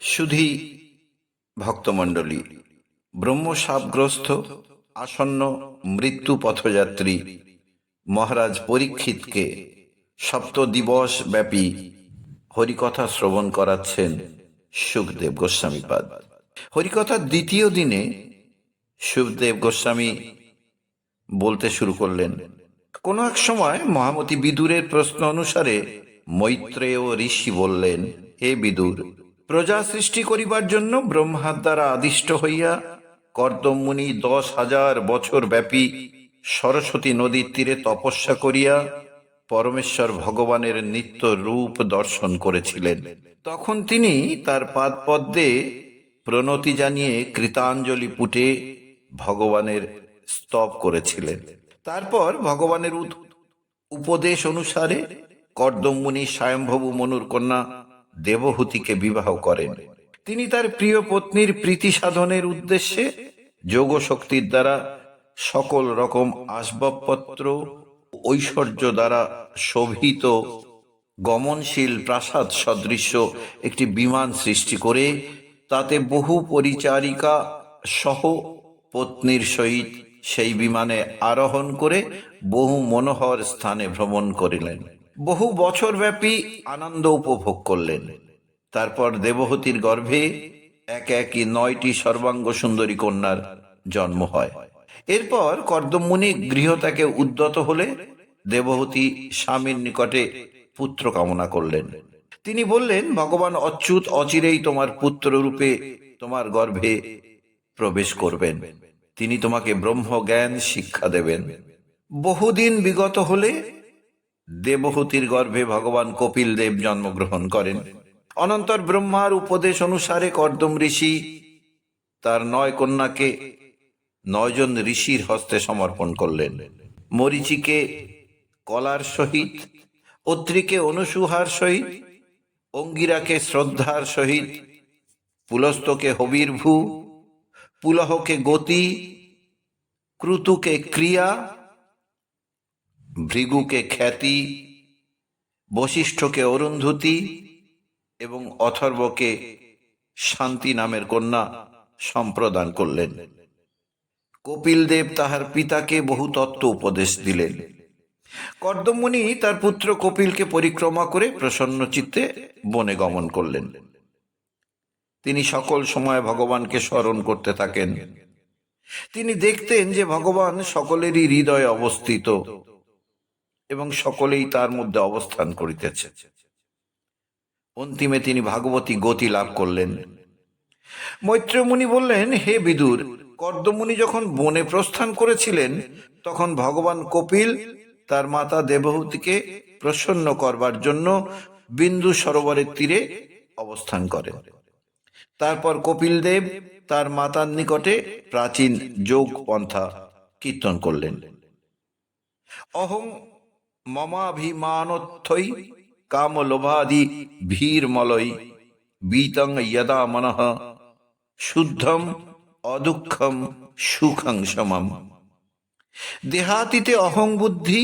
সুধী ভক্তমণ্ডলী, ব্রহ্মশাপগ্রস্ত আসন্ন মৃত্যু পথযাত্রী মহারাজ পরীক্ষিতকে সপ্তদিবস ব্যাপী হরিকথা শ্রবণ করাচ্ছেন সুখদেব গোস্বামীপাদ। হরিকথার দ্বিতীয় দিনে সুখদেব গোস্বামী বলতে শুরু করলেন, কোনো এক সময় মহামতি বিদুরের প্রশ্ন অনুসারে মৈত্রেয় ঋষি বললেন, হে বিদুর, প্রজা সৃষ্টি করিবার জন্য ব্রহ্মার দ্বারা আদিষ্ট হইয়া কর্দম মুনি 10,000 বছর ব্যাপী সরস্বতী নদীর তীরে তপস্যা করিয়া পরমেশ্বর ভগবানের নিত্য রূপ দর্শন করেছিলেন। তখন তিনি তার পাদপদ্মে প্রণতি জানিয়ে কৃতাঞ্জলি পুটে ভগবানের স্তব করেছিলেন। তারপর ভগবানের উপদেশ অনুসারে কর্দম মুনি স্বয়ম্ভবু মনুর কন্যা দেবহূতিকে বিবাহ করেন। তিনি তার প্রিয় পত্নীর প্রীতি সাধনের উদ্দেশ্যে যোগ শক্তির দ্বারা সকল রকম আসবাবপত্র ঐশ্বর্য দ্বারা শোভিত গমনশীল প্রাসাদ সদৃশ্য একটি বিমান সৃষ্টি করে তাতে বহু পরিচারিকা সহ পত্নীর সহিত সেই বিমানে আরোহণ করে বহু মনোহর স্থানে ভ্রমণ করিলেন। বহু বছর ব্যাপী আনন্দ উপভোগ করলেন। তারপর দেবহূতির গর্ভে একই 9টি সর্বাঙ্গ সুন্দরী কন্যার জন্ম হয়। এরপর কর্দম মুনি গৃহত্যাগে উদ্যত হলে দেবহূতি স্বামীর নিকটে পুত্র কামনা করলেন। তিনি বললেন, ভগবান অচ্যুত অচিরেই তোমার পুত্র রূপে তোমার গর্ভে প্রবেশ করবেন। তিনি তোমাকে ব্রহ্ম জ্ঞান শিক্ষা দেবেন। বহুদিন বিগত হলে দেবহূতির গর্ভে ভগবান কপিল দেব জন্মগ্রহণ করেন। অনন্তর ব্রহ্মার উপদেশ অনুসারে কর্দম ঋষি তার 9 কন্যাকে 9 জন ঋষির হস্তে সমর্পণ করলেন। মরীচিকে কলার সহিত, অত্রিকে অনুসুহার সহিত, অঙ্গিরাকে শ্রদ্ধার সহিত, পুলস্তকে হবির্ভূ, পুলহকে গতি, ক্রুতুকে ক্রিয়া, ভৃগুকে খ্যাতি, বশিষ্ঠকে অরুন্ধতী এবং অথর্বকে শান্তি নামের কন্যা সম্প্রদান করলেন। কপিল দেব তাহার পিতাকে বহু তত্ত্ব উপদেশ দিলেন। কর্দম মুনি তার পুত্র কপিলকে পরিক্রমা করে প্রসন্ন চিত্তে বনে গমন করলেন। তিনি সকল সময় ভগবানকে স্মরণ করতে থাকেন। তিনি দেখতেন যে ভগবান সকলেরই হৃদয়ে অবস্থিত এবং সকলেই তার মধ্যে অবস্থান করিতেছে। অন্তিমে তিনি ভাগবতী গতি লাভ করলেন। মৈত্রেয় মুনি বললেন, হে বিদুর, কর্দম মুনি যখন বনে প্রস্থান করেছিলেন তখন ভগবান কপিল তার মাতা দেবহূতিকে প্রসন্ন করবার জন্য বিন্দু সরোবরের তীরে অবস্থান করেন। তারপর কপিল দেব তার মাতার নিকটে প্রাচীন যোগ পন্থা কীর্তন করলেন। অহং মমাভিমানথৈ কাম লোভাদি ভীর মলয় বীতং যদা মনঃ শুদ্ধম অদুঃখম সুখং সমম। দেহাদিতে অহং বুদ্ধি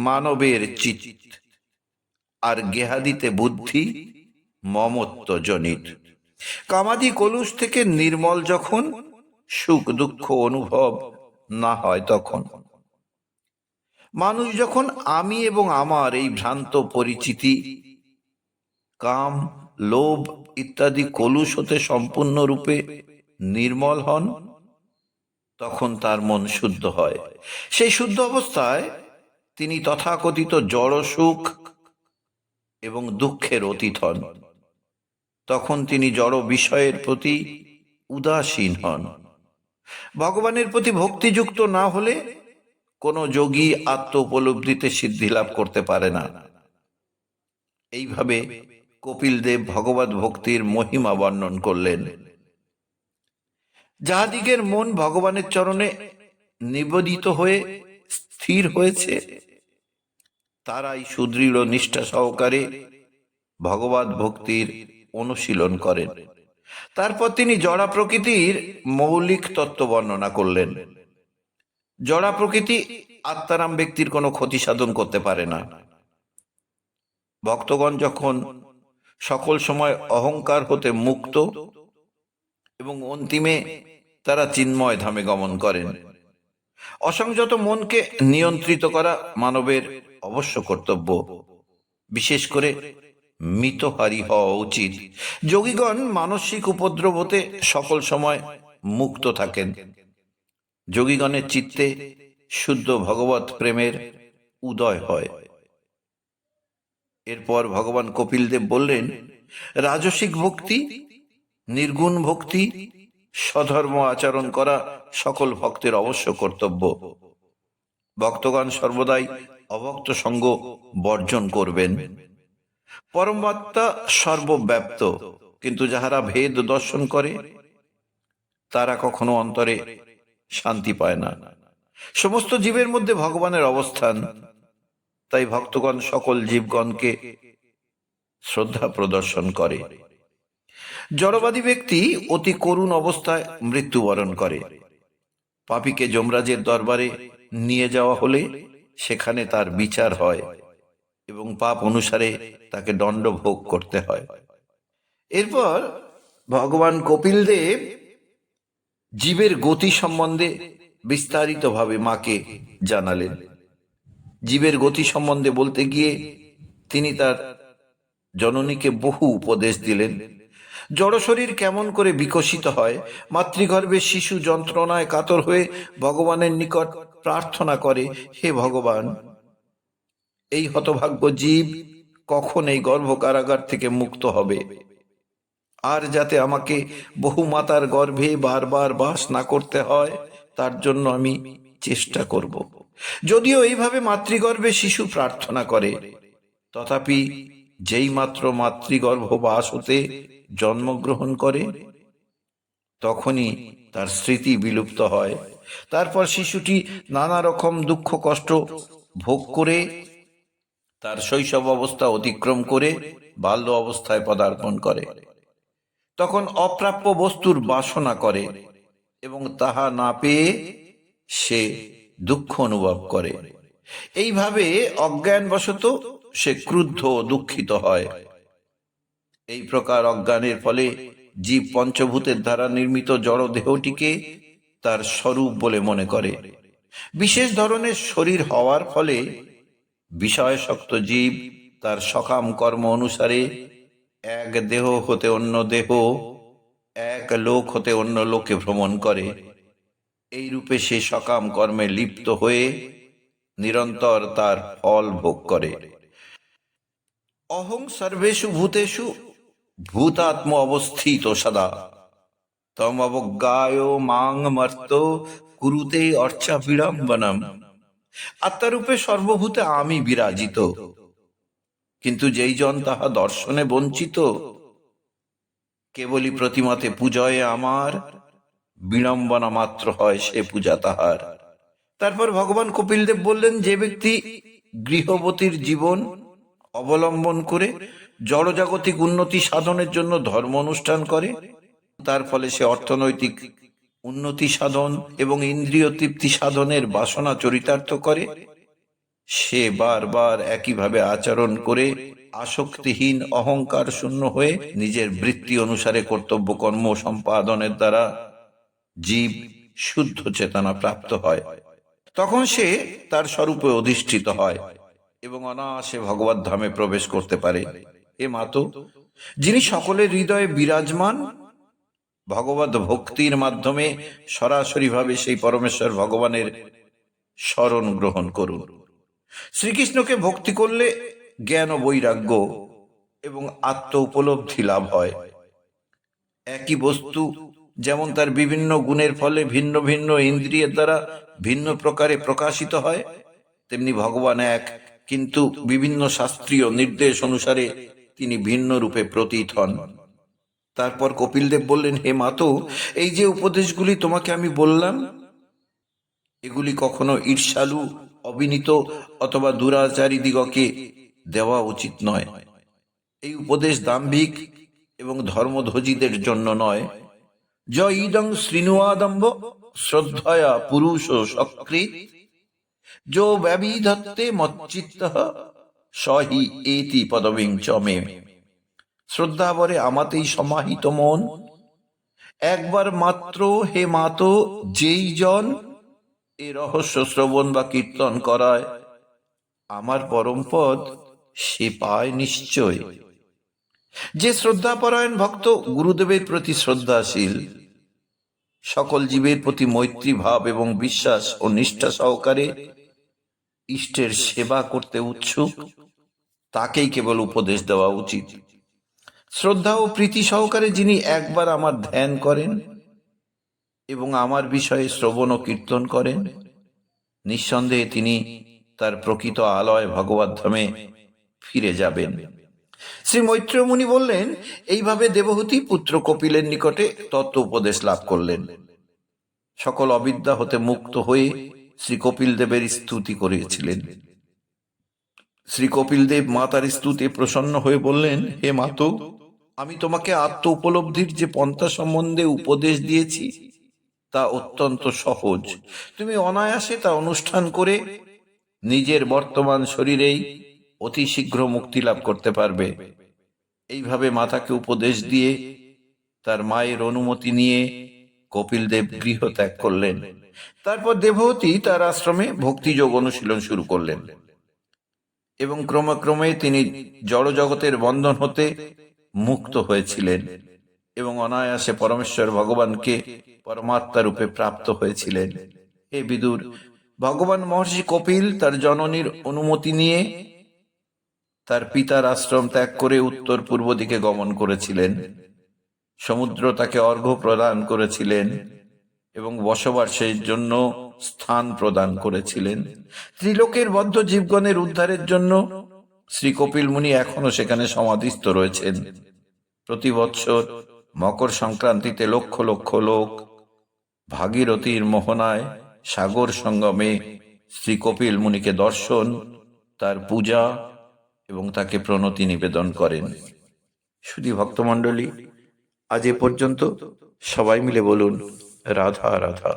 মানবের চিত, আর গেহাদিতে বুদ্ধি মমত্ব জনিত। কামাদি কলুষ থেকে নির্মল যখন সুখ দুঃখ অনুভব না হয় তখন মানুষ যখন আমি এবং আমার এই ভ্রান্ত পরিচিতি, কাম, লোভ ইত্যাদি কলুষ হতে সম্পূর্ণরূপে নির্মল হন তখন তার মন শুদ্ধ হয়। সেই শুদ্ধ অবস্থায় তিনি তথাকথিত জড় সুখ এবং দুঃখের অতীত হন। তখন তিনি জড় বিষয়ের প্রতি উদাসীন হন। ভগবানের প্রতি ভক্তিযুক্ত না হলে কোন যোগী আত্ম উপলব্ধিতে সিদ্ধি লাভ করতে পারে না। এইভাবে কপিল দেব ভগবত ভক্তির মহিমা বর্ণন করলেন। যাহাদিগের মন ভগবানের চরণে নিবেদিত হয়ে স্থির হয়েছে তারাই সুদৃঢ় নিষ্ঠা সহকারে ভগবত ভক্তির অনুশীলন করেন। তারপর তিনি জড়া প্রকৃতির মৌলিক তত্ত্ব বর্ণনা করলেন। জড়া প্রকৃতি আত্মারাম ব্যক্তির কোনো ক্ষতি সাধন করতে পারে না। ভক্তগণ যখন সকল সময় অহংকার হতে মুক্ত এবং অন্তিমে তারা চিন্ময় ধামে গমন করেন। অসংযত মনকে নিয়ন্ত্রিত করা মানবের অবশ্য কর্তব্য। বিশেষ করে মিতহারি হওয়া উচিত। যোগীগণ মানসিক উপদ্রব হতে সকল সময় মুক্ত থাকেন। যোগীগণের চিত্তে শুদ্ধ ভগবত প্রেমের উদয় হয়। এরপর ভগবান কপিলদেব বললেন, রাজসিক ভক্তি, নির্গুণ ভক্তি, স্বধর্ম আচরণ করা সকল ভক্তের অবশ্য কর্তব্য। ভক্তগণ সর্বদাই অভক্ত সঙ্গ বর্জন করবেন। পরমাত্মা সর্বব্যাপ্ত, কিন্তু যাহারা ভেদ দর্শন করে তারা কখনো অন্তরে শান্তি পায় না। সমস্ত জীবের মধ্যে ভগবানের অবস্থান, তাই ভক্তগণ সকল জীবগণকে শ্রদ্ধা প্রদর্শন করে। জড়বাদী ব্যক্তি অতি করুণ অবস্থায় মৃত্যুবরণ করে। পাপীকে যমরাজের দরবারে নিয়ে যাওয়া হলে সেখানে তার বিচার হয় এবং পাপ অনুসারে তাকে দণ্ড ভোগ করতে হয়। এরপর ভগবান কপিলদেব জীবের গতি সম্বন্ধে বিস্তারিতভাবে মাকে জানালেন। জীবের গতি সম্বন্ধে বলতে গিয়ে তিনি তার জননীকে বহু উপদেশ দিলেন। জড় শরীর কেমন করে বিকশিত হয়, মাতৃগর্ভে শিশু যন্ত্রণায় কাতর হয়ে ভগবানের নিকট প্রার্থনা করে, হে ভগবান, এই হতভাগ্য জীব কখন এই গর্ভ কারাগার থেকে মুক্ত হবে, আর যাতে আমাকে বহু মাতার গর্ভে বারবার বাস না করতে হয় তার জন্য আমি চেষ্টা করব। যদিও এইভাবে মাতৃগর্ভে শিশু প্রার্থনা করে, তথাপি যেই মাত্র মাতৃগর্ভ বাস হতে জন্মগ্রহণ করে তখনই তার স্মৃতি বিলুপ্ত হয়। তারপর শিশুটি নানা রকম দুঃখ কষ্ট ভোগ করে তার শৈশব অবস্থা অতিক্রম করে বাল্য অবস্থায় পদার্পণ করে। তখন অপ্রাপ্য বস্তুর বাসনা করে এবং তাহা না পেয়ে সে দুঃখ অনুভব করে। এইভাবে অজ্ঞানবশত সে ক্রুদ্ধ ও দুঃখিত হয়। এই প্রকার অজ্ঞানের ফলে জীব পঞ্চভূতের দ্বারা নির্মিত জড় দেহটিকে তার স্বরূপ বলে মনে করে। বিশেষ ধরনের শরীর হওয়ার ফলে বিষয়শক্ত জীব তার সকাম কর্ম অনুসারে এক দেহ হতে অন্য দেহ, এক লোক হতে অন্য লোকে ভ্রমণ করে। এই রূপে সে সকাম কর্মে লিপ্ত হয়ে নিরন্তর তার ফল ভোগ করে। অহং সর্বেষু ভূতেষু ভূতাত্ম অবস্থিত সদা তম অবজ্ঞায় মাং মর্ত কুরুতে অর্চা বিড়ম্বনম। আত্মারূপে সর্বভূতে আমি বিরাজিত, কিন্তু যেই জন তাহা দর্শনে বঞ্চিত, কেবলই প্রতিমাতে পূজয়ে আমার বিড়ম্বনা মাত্র হয় সে পূজা তাহার। তারপর ভগবান কপিলদেব বললেন, যে ব্যক্তি গৃহবতীর জীবন অবলম্বন করে জড়জাগতিক উন্নতি সাধনের জন্য ধর্ম অনুষ্ঠান করে, তার ফলে সে অর্থনৈতিক উন্নতি সাধন এবং ইন্দ্রিয় তৃপ্তি সাধনের বাসনা চরিতার্থ করে, সে বারবার একইভাবে আচরণ করে আসক্তিহীন অহংকার শূন্য হয়ে নিজের বৃত্তি অনুসারে কর্তব্য কর্ম সম্পাদনের দ্বারা জীব শুদ্ধ চেতনা প্রাপ্ত হয়। তখন সে তার স্বরূপে অধিষ্ঠিত হয় এবং অনায়াসে ভগবত ধামে প্রবেশ করতে পারে। এ মাতো, যিনি সকলের হৃদয়ে বিরাজমান, ভগবত ভক্তির মাধ্যমে সরাসরি ভাবে সেই পরমেশ্বর ভগবানের শরণ গ্রহণ করুন। শ্রীকৃষ্ণকে ভক্তি করলে জ্ঞান ও বৈরাগ্য এবং আত্ম উপলব্ধি লাভ হয়। একই বস্তু যেমন তার বিভিন্ন গুণের ফলে ভিন্ন ভিন্ন ইন্দ্রিয়ের দ্বারা ভিন্ন প্রকারে প্রকাশিত হয়, তেমনি ভগবান এক, কিন্তু বিভিন্ন শাস্ত্রীয় নির্দেশ অনুসারে তিনি ভিন্ন রূপে প্রতীত হন। তারপর কপিলদেব বললেন, হে মাতো, এই যে উপদেশগুলি তোমাকে আমি বললাম, এগুলি কখনো ঈর্ষালু, অবিনীত অথবা দুরাচারী দিগকে দেওয়া উচিত নয়। এই উপদেশ দাম্ভিক এবং ধর্মধ্বজীদের জন্য নয়। য ইদং শৃণুয়াদম্ব শ্রদ্ধয়া পুরুষ সকৃত যো ব্যবিধত্তে মচ্চিত্তঃ সহি এতি পদবিং চ মে। শ্রদ্ধাভরে আমাতেই সমাহিত মন, একবার মাত্র হে মাতো যেই জন এ রহস্য শ্রবণ বা কীর্তন করায়, আমার পরমপদ সে পায় নিশ্চয়। যে শ্রদ্ধাপরায়ণ ভক্ত গুরুদেবের প্রতি শ্রদ্ধাশীল, সকল জীবের প্রতি মৈত্রী ভাব এবং বিশ্বাস ও নিষ্ঠা সহকারে ইষ্টের সেবা করতে উৎসুক, তাকেই কেবল উপদেশ দেওয়া উচিত। শ্রদ্ধা ও প্রীতি সহকারে যিনি একবার আমার ধ্যান করেন এবং আমার বিষয়ে শ্রবণ ও কীর্তন করেন, নিঃসন্দেহে তিনি তার প্রকৃত আলয় ভগবত ধামে ফিরে যাবেন। শ্রী মৈত্রেয় মুনি বললেন, এইভাবে দেবহূতি পুত্র কপিলের নিকটে তত্ত্ব উপদেশ লাভ করলেন। সকল অবিদ্যা হতে মুক্ত হয়ে শ্রী কপিল দেবের স্তুতি করিয়েছিলেন। শ্রী কপিল দেব মাতার স্তুতি প্রসন্ন হয়ে বললেন, হে মাতো, আমি তোমাকে আত্ম উপলব্ধির যে পন্থা সম্বন্ধে উপদেশ দিয়েছি তা অত্যন্ত সহজ। তুমি অনায়াসে তা অনুষ্ঠান করে নিজের বর্তমান শরীরেই অতি শীঘ্র মুক্তি লাভ করতে পারবে। এইভাবে মাতাকে উপদেশ দিয়ে তার মায়ের অনুমতি নিয়ে কপিল দেব গৃহ ত্যাগ করলেন। তারপর দেবহূতি তার আশ্রমে ভক্তিযোগ অনুশীলন শুরু করলেন এবং ক্রমে ক্রমে তিনি জড় জগতের বন্ধন হতে মুক্ত হয়েছিলেন এবং অনায়াসে পরমেশ্বর ভগবানকে পরমাত্মা রূপে প্রাপ্ত হয়েছিলেন। হে বিদুর, ভগবান মহর্ষি কপিল তার জননীর অনুমতি নিয়ে তার পিতার আশ্রম ত্যাগ করে উত্তর পূর্ব দিকে গমন করেছিলেন। সমুদ্র তাকে অর্ঘ্য প্রদান করেছিলেন এবং বসবাসের জন্য স্থান প্রদান করেছিলেন। ত্রিলোকের বদ্ধ জীবগণের উদ্ধারের জন্য শ্রী কপিল মুনি এখনো সেখানে সমাধিস্থ রয়েছেন। প্রতি বৎসর মকর সংক্রান্তিতে লক্ষ লক্ষ লোক ভাগীরথীর মোহনায় সাগর সঙ্গমে শ্রী কপিল মুনিকে দর্শন, তার পূজা এবং তাকে প্রণতি নিবেদন করেন। শুধু ভক্তমণ্ডলী, আজ এ পর্যন্ত। সবাই মিলে বলুন রাধা রাধা।